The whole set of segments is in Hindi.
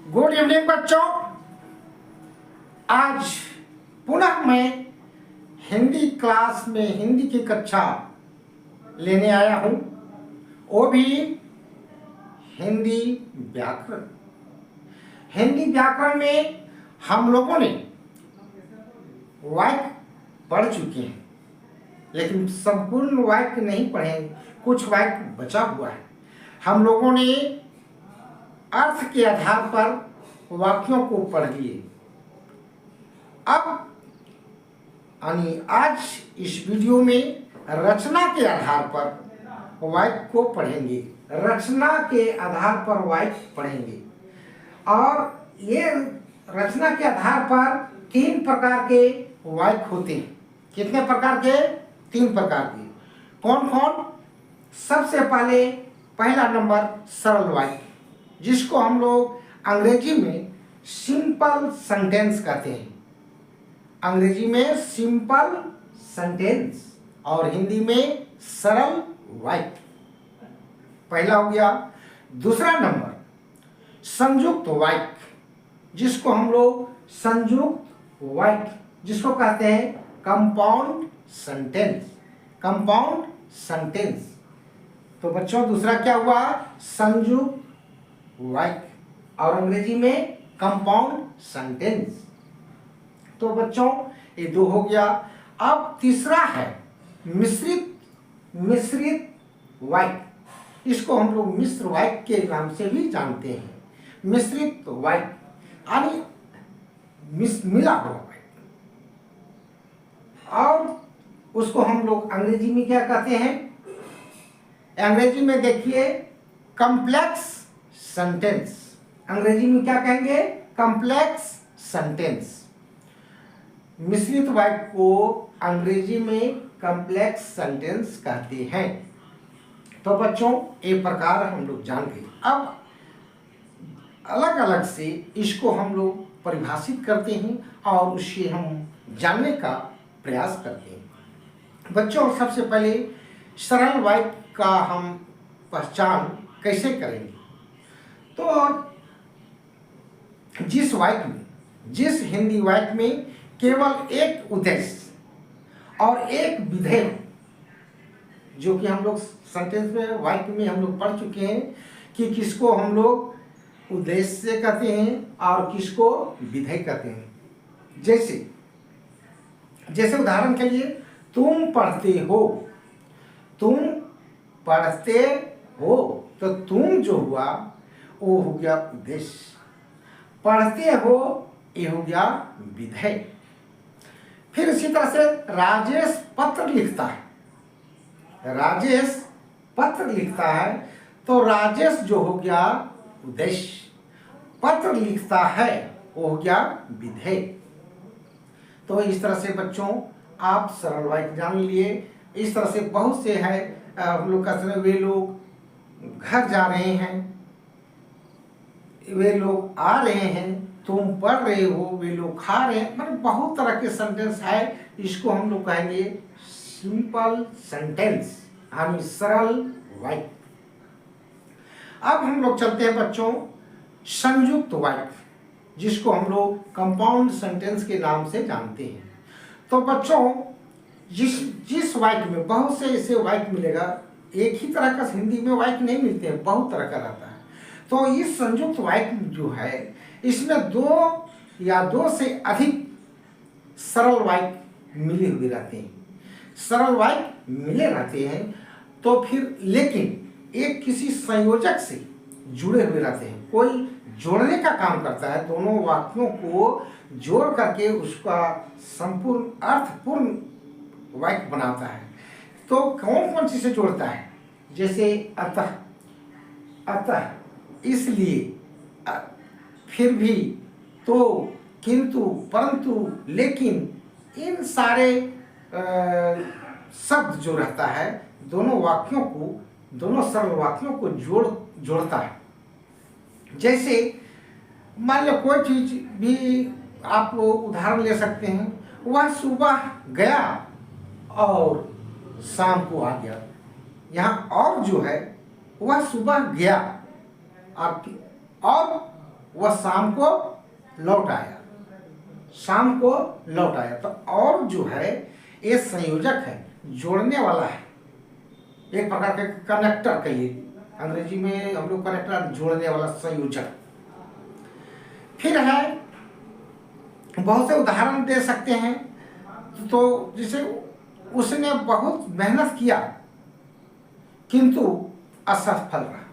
गुड इवनिंग बच्चों। आज पुनः मैं हिंदी क्लास में हिंदी की कक्षा लेने आया हूँ, वो भी हिंदी व्याकरण। हिंदी व्याकरण में हम लोगों ने वाक्य पढ़ चुके हैं, लेकिन संपूर्ण वाक्य नहीं पढ़े, कुछ वाक्य बचा हुआ है। हम लोगों ने अर्थ के आधार पर वाक्यों को पढ़ लिए। अब आज इस वीडियो में रचना के आधार पर वाक्य को पढ़ेंगे। रचना के आधार पर वाक्य पढ़ेंगे और ये रचना के आधार पर 3 प्रकार के वाक्य होते हैं। कितने प्रकार के? 3 प्रकार के। कौन कौन? सबसे पहले पहला नंबर सरल वाक्य, जिसको हम लोग अंग्रेजी में सिंपल सेंटेंस कहते हैं। अंग्रेजी में सिंपल सेंटेंस और हिंदी में सरल वाक्य, पहला हो गया। दूसरा नंबर संयुक्त वाक्य, जिसको हम लोग संयुक्त वाक्य जिसको कहते हैं कंपाउंड सेंटेंस। Compound sentence. तो बच्चों दूसरा क्या हुआ? संयुक्त वाक्य और अंग्रेजी में कंपाउंड सेंटेंस। तो बच्चों ये 2 हो गया। अब तीसरा है मिश्रित वाक्य। इसको हम लोग मिश्र वाक्य के नाम से भी जानते हैं। मिश्रित वाक्य यानी मिला हुआ वाक्य, और उसको हम लोग अंग्रेजी में क्या कहते हैं? अंग्रेजी में देखिए कॉम्प्लेक्स सेंटेंस। अंग्रेजी में क्या कहेंगे? Complex sentence. मिश्रित वाक्य को अंग्रेजी में कॉम्प्लेक्स सेंटेंस कहते हैं। तो बच्चों एक प्रकार हम लोग जान गए। अब अलग अलग से इसको हम लोग परिभाषित करते हैं और उससे हम जानने का प्रयास करते हैं। बच्चों सबसे पहले सरल वाक्य का हम पहचान कैसे करेंगे? तो जिस हिंदी वाक्य में केवल एक उद्देश्य और एक विधेय, जो कि हम लोग सेंटेंस में वाक्य में हम लोग पढ़ चुके हैं कि किसको हम लोग उद्देश्य कहते हैं और किसको विधेय कहते हैं। जैसे उदाहरण के लिए तुम पढ़ते हो, तुम पढ़ते हो, तो तुम जो हुआ वो हो गया उद्देश्य। पढ़ते हो ये हो गया विधेय। फिर इसी तरह से राजेश पत्र लिखता है। राजेश पत्र लिखता है, तो राजेश जो हो गया उद्देश्य। पत्र लिखता है वो हो गया विधेय। तो इस तरह से बच्चों आप सरल वाक्य जान लिए। इस तरह से बहुत से है हम लोग कहते हैं, वे लोग घर जा रहे हैं, वे लोग आ रहे हैं, तुम पढ़ रहे हो, वे लोग खा रहे हैं। मतलब बहुत तरह के सेंटेंस है। इसको हम लोग कहेंगे सिंपल सेंटेंस यानी सरल वाक्य। अब हम लोग चलते हैं बच्चों संयुक्त वाक्य, जिसको हम लोग कंपाउंड सेंटेंस के नाम से जानते हैं। तो बच्चों जिस वाक्य में बहुत से ऐसे वाक्य मिलेगा, एक ही तरह का हिंदी में वाक्य नहीं मिलते हैं, बहुत तरह का रहता है। तो इस संयुक्त वाक्य जो है, इसमें 2 या 2 से अधिक सरल वाक्य मिले हुए रहते हैं। सरल वाक्य मिले रहते हैं, तो फिर लेकिन एक किसी संयोजक से जुड़े हुए रहते हैं। कोई जोड़ने का काम करता है, दोनों वाक्यों को जोड़ करके उसका संपूर्ण अर्थपूर्ण वाक्य बनाता है। तो कौन कौन सी से जोड़ता है? जैसे अतः, इसलिए, फिर भी, तो, किंतु, परंतु, लेकिन, इन सारे शब्द जो रहता है दोनों वाक्यों को, दोनों सरल वाक्यों को जोड़ता है। जैसे मान लो कोई चीज भी आप उदाहरण ले सकते हैं, वह सुबह गया और शाम को आ गया। यहाँ और जो है वह सुबह गया और वह शाम को लौट आया, शाम को लौट आया। तो और जो है ये संयोजक है, जोड़ने वाला है, एक प्रकार के कनेक्टर कहिए, अंग्रेजी में हम लोग कनेक्टर, जोड़ने वाला संयोजक। फिर है, बहुत से उदाहरण दे सकते हैं। तो जिसे उसने बहुत मेहनत किया किंतु असफल रहा,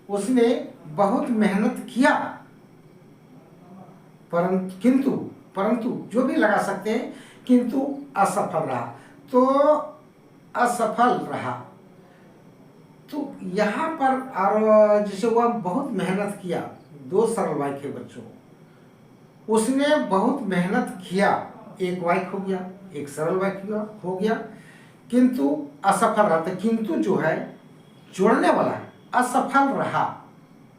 उसने बहुत मेहनत किया परंतु जो भी लगा सकते हैं, किंतु असफल रहा। तो असफल रहा, तो यहाँ पर और जिसे वह बहुत मेहनत किया, दो सरल वाक्य बच्चों, उसने बहुत मेहनत किया, एक वाक्य हो गया, एक सरल वाक्य हो गया, किंतु असफल रहा। तो किंतु जो है जोड़ने वाला है, असफल रहा,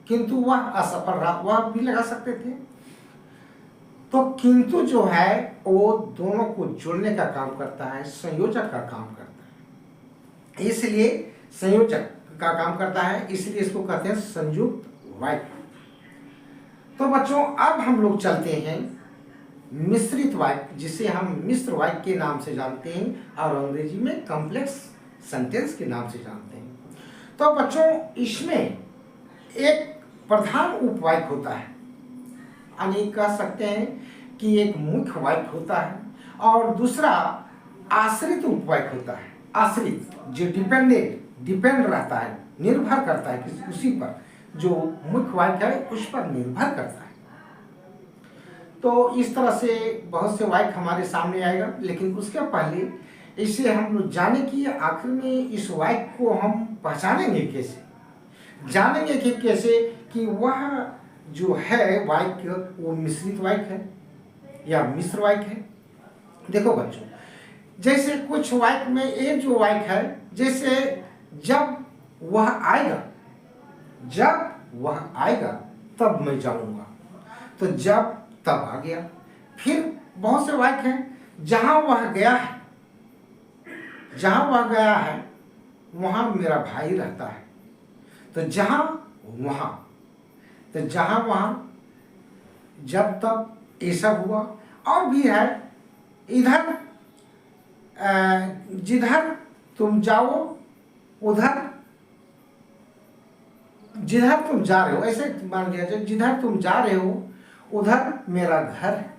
किंतु वह असफल रहा, वह भी लगा सकते थे। तो किंतु जो है वो दोनों को जोड़ने का काम करता है, संयोजक का काम करता है, इसलिए संयोजक का काम करता है, इसलिए इसको कहते हैं संयुक्त वाक्य। तो बच्चों अब हम लोग चलते हैं मिश्रित वाक्य, जिसे हम मिश्र वाक्य के नाम से जानते हैं और अंग्रेजी में कॉम्प्लेक्स सेंटेंस के नाम से जानते हैं। तो बच्चों इसमें एक प्रधान उपवाक्य होता है, यानी कह सकते हैं कि एक मुख्य वाक्य होता है, और दूसरा आश्रित उपवाक्य होता है। आश्रित जो डिपेंड रहता है, निर्भर करता है किसी उसी पर, जो मुख्य वाक्य है उस पर निर्भर करता है। तो इस तरह से बहुत से वाक्य हमारे सामने आएगा, लेकिन उसके पहले इसे हम लोग जाने की, आखिर में इस वाक्य को हम पहचानेंगे कैसे, जानेंगे कि कैसे कि वह जो है वाक्य वो मिश्रित वाक्य है या मिश्र वाक्य है। देखो बच्चों, जैसे कुछ वाक्य में एक जो वाक्य है, जैसे जब वह आएगा तब मैं जाऊंगा, तो जब तब आ गया। फिर बहुत से वाक्य हैं, जहां वह गया है वहां मेरा भाई रहता है, तो जहां वहां, तो जहां वहां, जब तब, ये सब हुआ। और भी है, इधर जिधर तुम जाओ उधर, जिधर तुम जा रहे हो, ऐसे मान लिया जाए, जिधर तुम जा रहे हो उधर मेरा घर है,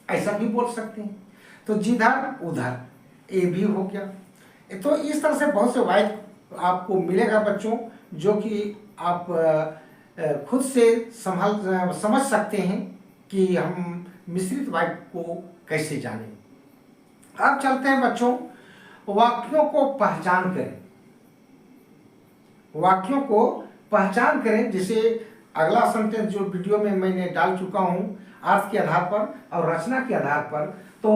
ऐसा भी बोल सकते हैं। तो जिधर उधर, ये भी हो गया। तो इस तरह से बहुत से वाक्य आपको मिलेगा बच्चों, जो कि आप खुद से समझ सकते हैं कि हम मिश्रित वाक्य को कैसे जानें। अब चलते हैं बच्चों, वाक्यों को पहचान करें। वाक्यों को पहचान करें, जिसे अगला सेंटेंस जो वीडियो में मैंने डाल चुका हूं, अर्थ के आधार पर और रचना के आधार पर, तो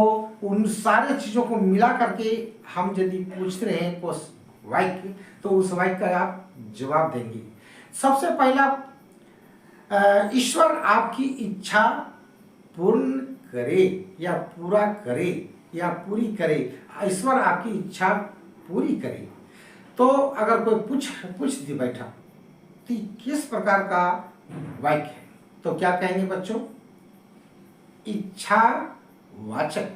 उन सारे चीजों को मिला करके हम यदि पूछते हैं उस वाक्य, तो उस वाक्य का आप जवाब देंगे। सबसे पहला, ईश्वर आपकी इच्छा पूर्ण करे या पूरा करे या पूरी करे, ईश्वर आपकी इच्छा पूरी करे। तो अगर कोई पूछ दी बैठा, तो किस प्रकार का वाक्य है, तो क्या कहेंगे बच्चों? इच्छावाचक,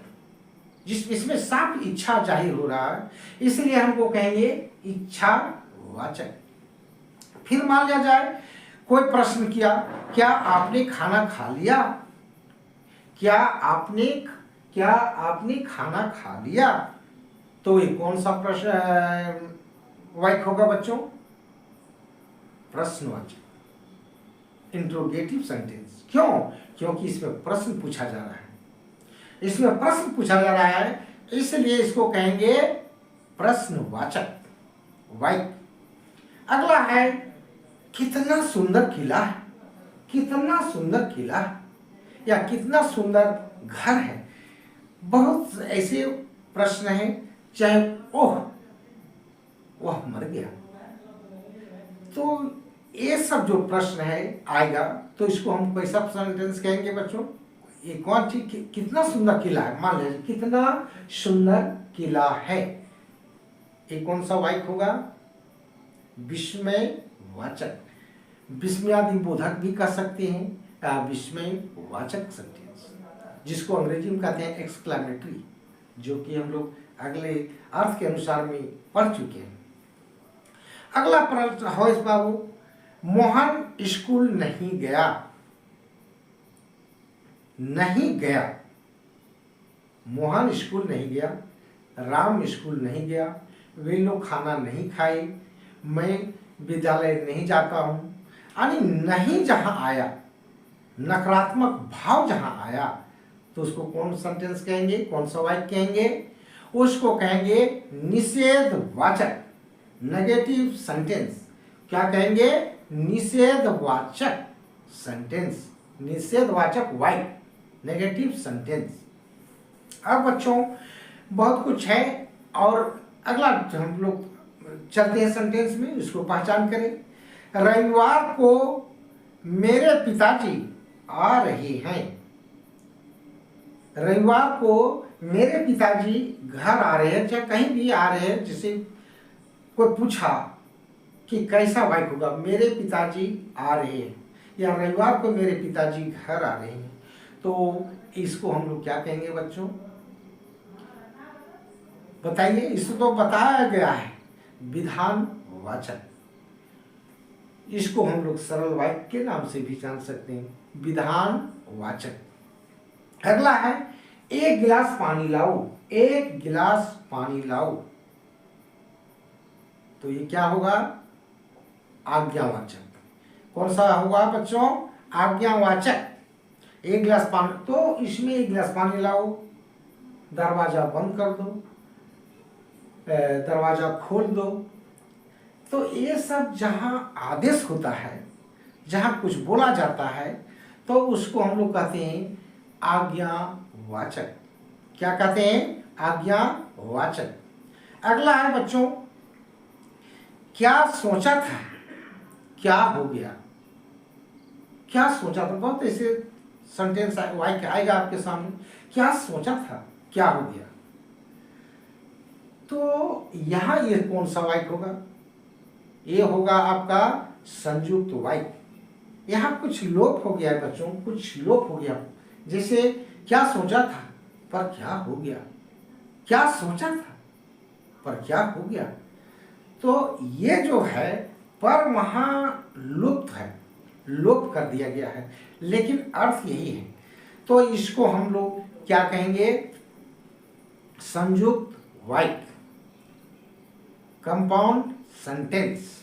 इसमें साफ इच्छा जाहिर हो रहा है, इसलिए हमको कहेंगे इच्छावाचक। फिर मान लिया जाए कोई प्रश्न किया, क्या आपने खाना खा लिया? क्या आपने खाना खा लिया? तो ये कौन सा प्रश्न वाक्य होगा बच्चों? प्रश्नवाचक, इंट्रोगेटिव सेंटेंस। क्यों? क्योंकि इसमें प्रश्न पूछा जा रहा है, इसमें प्रश्न पूछा जा रहा है, इसलिए इसको कहेंगे प्रश्नवाचक वाक्य। अगला है, कितना सुंदर किला है, कितना सुंदर किला है या कितना सुंदर घर है। बहुत ऐसे प्रश्न हैं, चाहे ओह वह मर गया, तो ये सब जो प्रश्न है आएगा, तो इसको हम कैसा सेंटेंस कहेंगे बच्चों? ये कौन चीज, कितना सुंदर किला है, मान लीजिए कितना सुंदर किला है, ये कौन सा वाक्य होगा? विस्मयवाचक। विस्मयादि बोधक भी कर सकते हैं, विस्मयवाचक सेंटेंस, जिसको अंग्रेजी में कहते हैं एक्सक्लेमेटरी, जो कि हम लोग अगले अर्थ के अनुसार में पढ़ चुके हैं। अगला प्रश्न हो इस बाबू, मोहन स्कूल नहीं गया। नहीं गया, मोहन स्कूल नहीं गया, राम स्कूल नहीं गया, वे लोग खाना नहीं खाए, मैं विद्यालय नहीं जाता हूँ। यानी नहीं जहाँ आया, नकारात्मक भाव जहाँ आया, तो उसको कौन सेंटेंस कहेंगे, कौन सा वाक्य कहेंगे? उसको कहेंगे निषेधवाचक, नेगेटिव सेंटेंस। क्या कहेंगे? निषेधवाचक सेंटेंस, निषेधवाचक वाक्य, नेगेटिव सेंटेंस। अब बच्चों बहुत कुछ है और अगला हम लोग चलते हैं सेंटेंस में, इसको पहचान करें। रविवार को मेरे पिताजी आ रहे हैं। रविवार को मेरे पिताजी घर आ रहे हैं, चाहे कहीं भी आ रहे हैं। जैसे कोई पूछा कि कैसा वाक्य होगा, मेरे पिताजी आ रहे हैं, या रविवार को मेरे पिताजी घर आ रहे हैं, तो इसको हम लोग क्या कहेंगे बच्चों? बताइए। इसको तो बताया गया है, विधानवाचक। इसको हम लोग सरल वाक्य के नाम से भी जान सकते हैं, विधानवाचक। अगला है, एक गिलास पानी लाओ। एक गिलास पानी लाओ, तो ये क्या होगा? आज्ञावाचक। कौन सा होगा बच्चों? आज्ञावाचक। एक गिलास पानी, तो इसमें एक गिलास पानी लाओ, दरवाजा बंद कर दो, दरवाजा खोल दो। तो ये सब जहां आदेश होता है, जहां कुछ बोला जाता है, तो उसको हम लोग कहते हैं आज्ञावाचक। क्या कहते हैं? आज्ञावाचक। अगला है बच्चों, क्या सोचा था, क्या हो गया? क्या सोचा था, बहुत ऐसे सेंटेंस वाक्य आएगा आपके सामने। क्या सोचा था, क्या हो गया? तो यहां ये कौन सा वाक्य होगा? ये होगा आपका संयुक्त वाक्य। यहाँ कुछ लोप हो गया है बच्चों, कुछ लोप हो गया। जैसे क्या सोचा था पर क्या हो गया, क्या सोचा था पर क्या हो गया। तो ये जो है पर वहां लुप्त है, लोप कर दिया गया है, लेकिन अर्थ यही है। तो इसको हम लोग क्या कहेंगे? संयुक्त वाक्य, कंपाउंड सेंटेंस।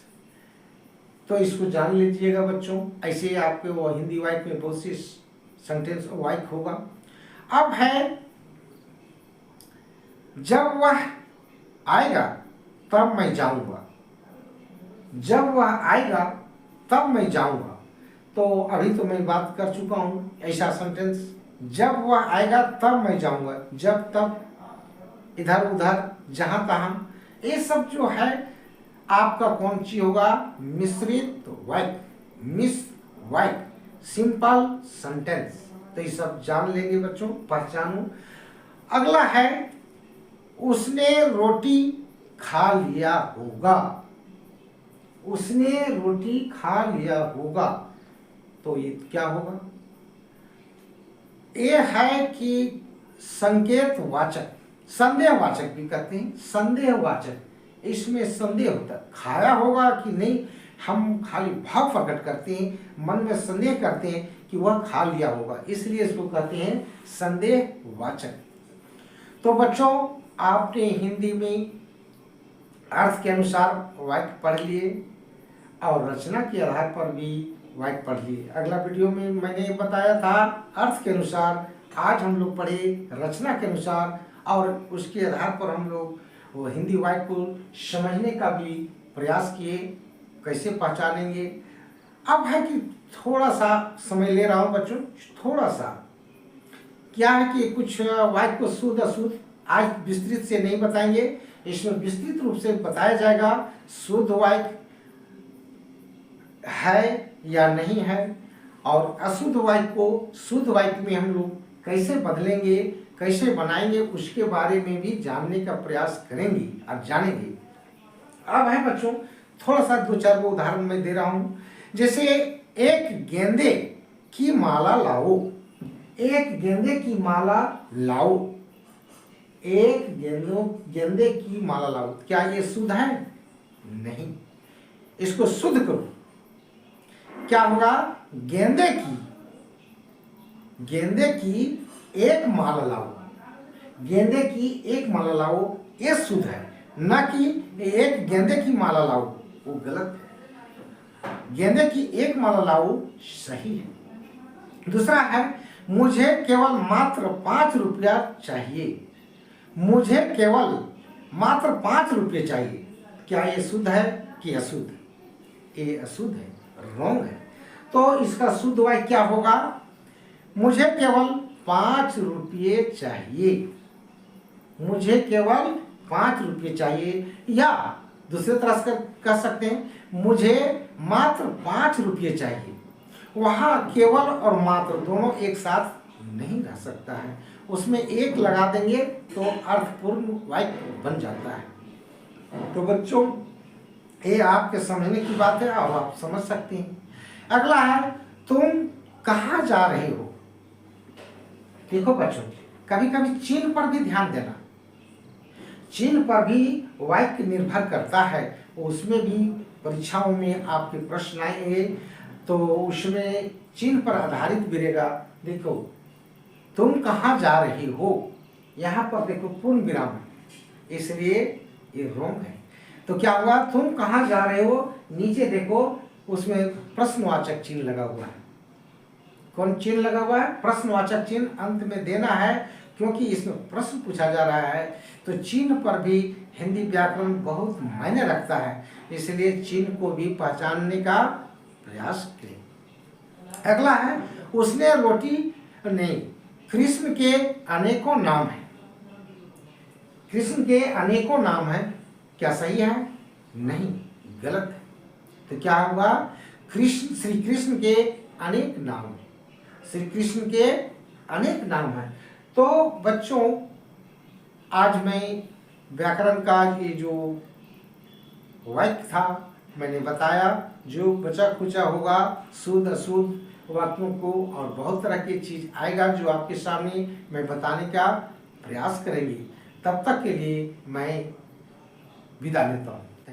तो इसको जान लीजिएगा बच्चों। ऐसे आपके वो हिंदी वाक्य में बहुत सी सेंटेंस वाक्य होगा। अब है, जब वह आएगा तब मैं जाऊंगा। जब वह आएगा तब मैं जाऊंगा, तो अभी तो मैं बात कर चुका हूं ऐसा सेंटेंस। जब वह आएगा तब मैं जाऊंगा, जब तब, इधर उधर, जहां तहां, ये सब जो है आपका कौन सी होगा? मिश्रित वाक्य, मिश्र वाक्य, सिंपल सेंटेंस। तो ये सब जान लेंगे बच्चों, पहचानो। अगला है, उसने रोटी खा लिया होगा। उसने रोटी खा लिया होगा, तो ये क्या होगा? ये है कि संकेत वाचक, संदेहवाचक भी कहते हैं, संदेहवाचक। इसमें संदेह होता है, खाया होगा कि नहीं, हम खाली भाव प्रकट करते हैं, मन में संदेह करते हैं कि वह खा लिया होगा, इसलिए इसको कहते हैं संदेहवाचक। तो बच्चों आपने हिंदी में अर्थ के अनुसार वाक्य पढ़ लिए और रचना के आधार पर भी वाक्य पढ़ लिए। अगला वीडियो में मैंने बताया था अर्थ के अनुसार, आज हम लोग पढ़े रचना के अनुसार, और उसके आधार पर हम लोग वो हिंदी वाक्य को समझने का भी प्रयास किए, कैसे पहचानेंगे। अब है कि थोड़ा सा समय ले रहा हूँ बच्चों, थोड़ा सा क्या है कि कुछ वाक्य को शुद्ध अशुद्ध आज विस्तृत से नहीं बताएंगे, इसमें विस्तृत रूप से बताया जाएगा शुद्ध वाक्य है या नहीं है, और अशुद्ध वाक्य को शुद्ध वाक्य में हम लोग कैसे बदलेंगे, कैसे बनाएंगे, उसके बारे में भी जानने का प्रयास करेंगे और जानेंगे। अब है बच्चों थोड़ा सा दो चार को उदाहरण मैं दे रहा हूँ। जैसे एक गेंदे की माला लाओ, एक गेंदे की माला लाओ, एक गेंदे की माला लाओ, क्या ये शुद्ध है? नहीं। इसको शुद्ध करो, क्या होगा? गेंदे की एक माला लाओ, गेंदे की एक माला लाओ, ये शुद्ध है। न कि एक गेंदे की माला लाओ, वो गलत है। गेंदे की एक माला लाओ सही है। दूसरा है, मुझे केवल मात्र 5 रुपया चाहिए, मुझे केवल मात्र 5 रुपये चाहिए, क्या ये शुद्ध है कि अशुद्ध? ये अशुद्ध है, रॉन्ग है। तो इसका शुद्ध वाक्य क्या होगा? मुझे केवल 5 रुपये चाहिए, मुझे केवल 5 रुपये चाहिए। या दूसरे तरह से कह सकते हैं, मुझे मात्र 5 रुपये चाहिए। वहाँ केवल और मात्र दोनों एक साथ नहीं रह सकता है, उसमें एक लगा देंगे तो अर्थपूर्ण वाक्य बन जाता है। तो बच्चों, ये आपके समझने की बात है और आप समझ सकते हैं। अगला है, तुम कहाँ जा रहे हो? देखो बच्चों, कभी कभी चिन्ह पर भी ध्यान देना, चिन्ह पर भी वाक्य निर्भर करता है। उसमें भी परीक्षाओं में आपके प्रश्न आएंगे तो उसमें चिन्ह पर आधारित भी रहेगा। देखो, तुम कहाँ जा रहे हो, यहाँ पर देखो पूर्ण विराम है, इसलिए ये रॉन्ग है। तो क्या हुआ? तुम कहाँ जा रहे हो, नीचे देखो उसमें प्रश्नवाचक चिन्ह लगा हुआ है। कौन चिन्ह लगा हुआ है? प्रश्नवाचक चिन्ह अंत में देना है, क्योंकि इसमें प्रश्न पूछा जा रहा है। तो चिन्ह पर भी हिंदी व्याकरण बहुत मायने रखता है, इसलिए चिन्ह को भी पहचानने का प्रयास करें। अगला है, उसने रोटी नहीं। कृष्ण के अनेकों नाम हैं, कृष्ण के अनेकों नाम हैं, क्या सही है? नहीं, गलत है। तो क्या होगा? कृष्ण, श्री कृष्ण के अनेक नाम हैं, श्री कृष्ण के अनेक नाम हैं। तो बच्चों, आज मैं व्याकरण का ये जो वाक्य था मैंने बताया, जो बचा खुचा होगा शुद्ध अशुद्ध वाक्यों को और बहुत तरह की चीज आएगा जो आपके सामने मैं बताने का प्रयास करेंगे। तब तक के लिए मैं विदा लेता हूँ।